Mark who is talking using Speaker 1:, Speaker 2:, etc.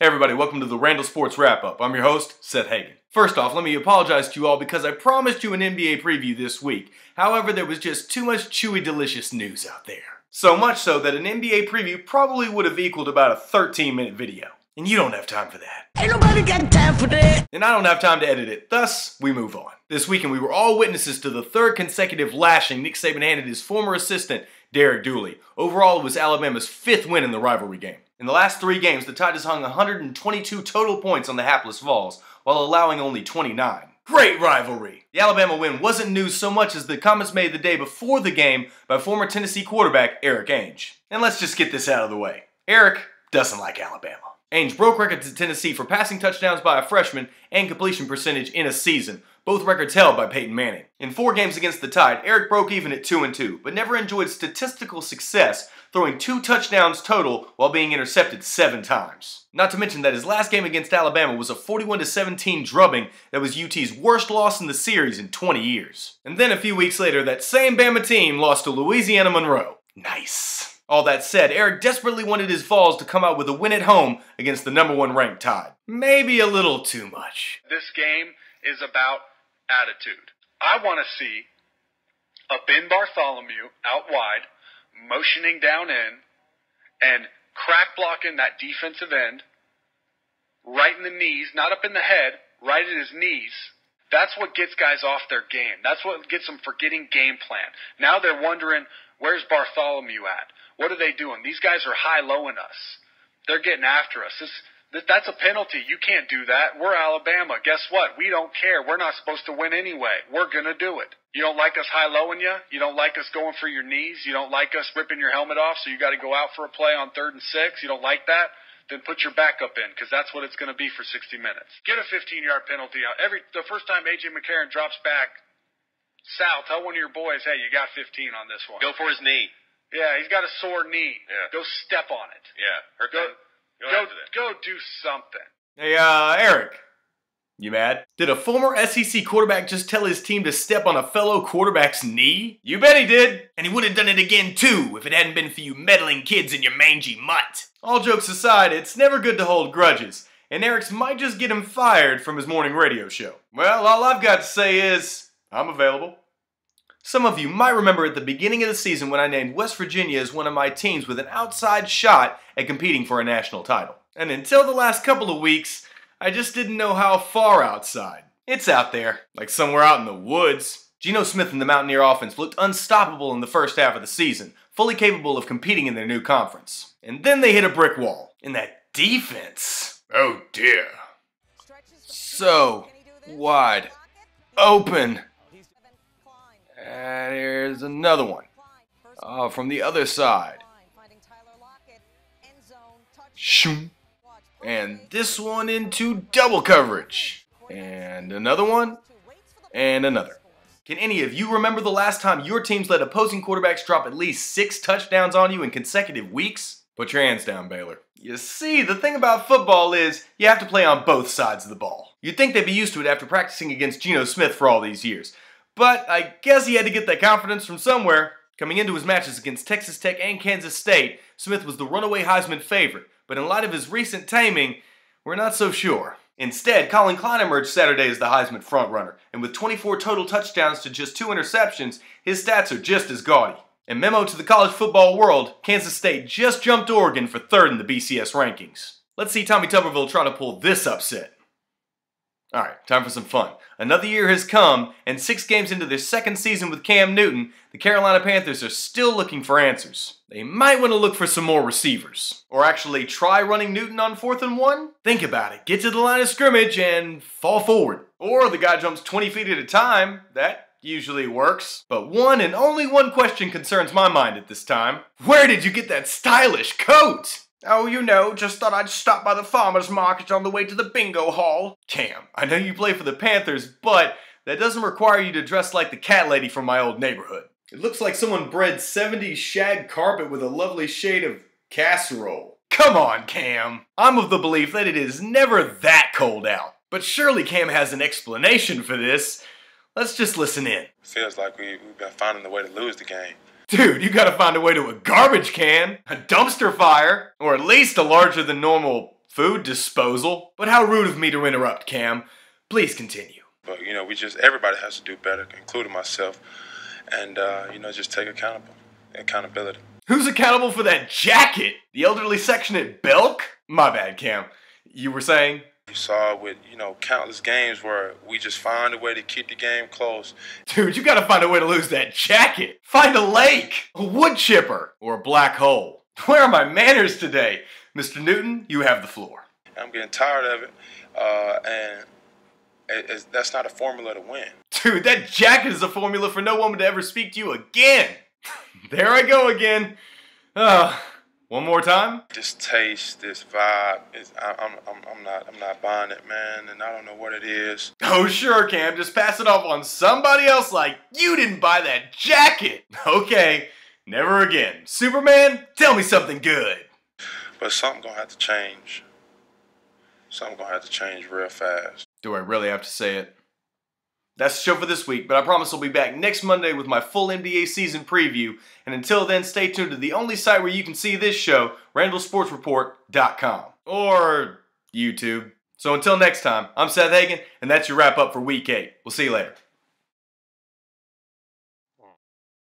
Speaker 1: everybody, welcome to the Randall Sports Wrap-Up. I'm your host, Seth Hagan. First off, let me apologize to you all because I promised you an NBA preview this week. However, there was just too much chewy, delicious news out there. So much so that an NBA preview probably would have equaled about a 13-minute video. And you don't have time for that.
Speaker 2: Ain't nobody got time for that.
Speaker 1: And I don't have time to edit it, thus, we move on. This weekend, we were all witnesses to the third consecutive lashing Nick Saban handed his former assistant, Derek Dooley. Overall, it was Alabama's 5th win in the rivalry game. In the last 3 games, the Tide has hung 122 total points on the hapless Vols, while allowing only 29. Great rivalry! The Alabama win wasn't news so much as the comments made the day before the game by former Tennessee quarterback Erik Ainge. And let's just get this out of the way. Erik doesn't like Alabama. Ainge broke records at Tennessee for passing touchdowns by a freshman and completion percentage in a season, both records held by Peyton Manning. In 4 games against the Tide, Erik broke even at 2-2, but never enjoyed statistical success, throwing 2 touchdowns total while being intercepted 7 times. Not to mention that his last game against Alabama was a 41-17 drubbing that was UT's worst loss in the series in 20 years. And then a few weeks later, that same Bama team lost to Louisiana Monroe. Nice. All that said, Erik desperately wanted his Vols to come out with a win at home against the #1 ranked Tide. Maybe a little too much.
Speaker 3: This game is about attitude. I want to see a Ben Bartholomew out wide, motioning down in, and crack blocking that defensive end, right in the knees, not up in the head, right at his knees. That's what gets guys off their game. That's what gets them forgetting game plan. Now they're wondering, where's Bartholomew at? What are they doing? These guys are high-lowing us. They're getting after us. That's a penalty. You can't do that. We're Alabama. Guess what? We don't care. We're not supposed to win anyway. We're going to do it. You don't like us high-lowing you? You don't like us going for your knees? You don't like us ripping your helmet off so you got to go out for a play on 3rd and 6? You don't like that? Then put your backup in, because that's what it's going to be for 60 minutes. Get a 15-yard penalty. The first time A.J. McCarron drops back, Sal, tell one of your boys, hey, you got 15 on this one.
Speaker 4: Go for his knee.
Speaker 3: Yeah, he's got a sore knee.
Speaker 4: Yeah.
Speaker 3: Go step on it.
Speaker 4: Yeah.
Speaker 3: Go do something.
Speaker 1: Hey, Erik. You mad? Did a former SEC quarterback just tell his team to step on a fellow quarterback's knee? You bet he did! And he would have done it again too if it hadn't been for you meddling kids in your mangy mutt. All jokes aside, it's never good to hold grudges, and Erik's might just get him fired from his morning radio show. Well, all I've got to say is, I'm available. Some of you might remember at the beginning of the season when I named West Virginia as one of my teams with an outside shot at competing for a national title. And until the last couple of weeks, I just didn't know how far outside. It's out there, like somewhere out in the woods. Geno Smith and the Mountaineer offense looked unstoppable in the first half of the season, fully capable of competing in their new conference. And then they hit a brick wall. And that defense, oh dear. So wide open. And here's another one. From the other side. Shoom. And this one into double coverage. And another one. And another. Can any of you remember the last time your teams let opposing quarterbacks drop at least 6 touchdowns on you in consecutive weeks? Put your hands down, Baylor. You see, the thing about football is you have to play on both sides of the ball. You'd think they'd be used to it after practicing against Geno Smith for all these years. But I guess he had to get that confidence from somewhere. Coming into his matches against Texas Tech and Kansas State, Smith was the runaway Heisman favorite. But in light of his recent taming, we're not so sure. Instead, Colin Klein emerged Saturday as the Heisman frontrunner. And with 24 total touchdowns to just 2 interceptions, his stats are just as gaudy. And memo to the college football world, Kansas State just jumped Oregon for 3rd in the BCS rankings. Let's see Tommy Tuberville try to pull this upset. Alright, time for some fun. Another year has come, and 6 games into their 2nd season with Cam Newton, the Carolina Panthers are still looking for answers. They might want to look for some more receivers. Or actually try running Newton on 4th and 1? Think about it. Get to the line of scrimmage and fall forward. Or the guy jumps 20 feet at a time. That usually works. But one and only one question concerns my mind at this time. Where did you get that stylish coat? Oh, you know, just thought I'd stop by the farmer's market on the way to the bingo hall. Cam, I know you play for the Panthers, but that doesn't require you to dress like the cat lady from my old neighborhood. It looks like someone bred 70s shag carpet with a lovely shade of casserole. Come on, Cam. I'm of the belief that it is never that cold out. But surely Cam has an explanation for this. Let's just listen in.
Speaker 4: Feels like we've been finding the way to lose the game.
Speaker 1: Dude, you gotta find a way to a garbage can, a dumpster fire, or at least a larger than normal Food disposal? But how rude of me to interrupt, Cam. Please continue.
Speaker 4: But, you know, everybody has to do better, including myself. And, you know, just take accountability.
Speaker 1: Who's accountable for that jacket? The elderly section at Belk? My bad, Cam. You were saying?
Speaker 4: You saw it with, you know, countless games where we just find a way to keep the game close.
Speaker 1: Dude, you gotta find a way to lose that jacket. Find a lake, a wood chipper, or a black hole. Where are my manners today? Mr. Newton, you have the floor.
Speaker 4: I'm getting tired of it, and that's not a formula to win.
Speaker 1: Dude, that jacket is a formula for no woman to ever speak to you again. There I go again. One more time.
Speaker 4: This taste, this vibe, I'm not buying it, man, and I don't know what it is.
Speaker 1: Oh sure, Cam, just pass it off on somebody else like you didn't buy that jacket. Okay, never again. Superman, tell me something good.
Speaker 4: But something gonna have to change. Something gonna have to change real fast.
Speaker 1: Do I really have to say it? That's the show for this week, but I promise I'll be back next Monday with my full NBA season preview. And until then, stay tuned to the only site where you can see this show, RandallSportsReport.com. Or YouTube. So until next time, I'm Seth Hagan, and that's your wrap up for Week 8. We'll see you later.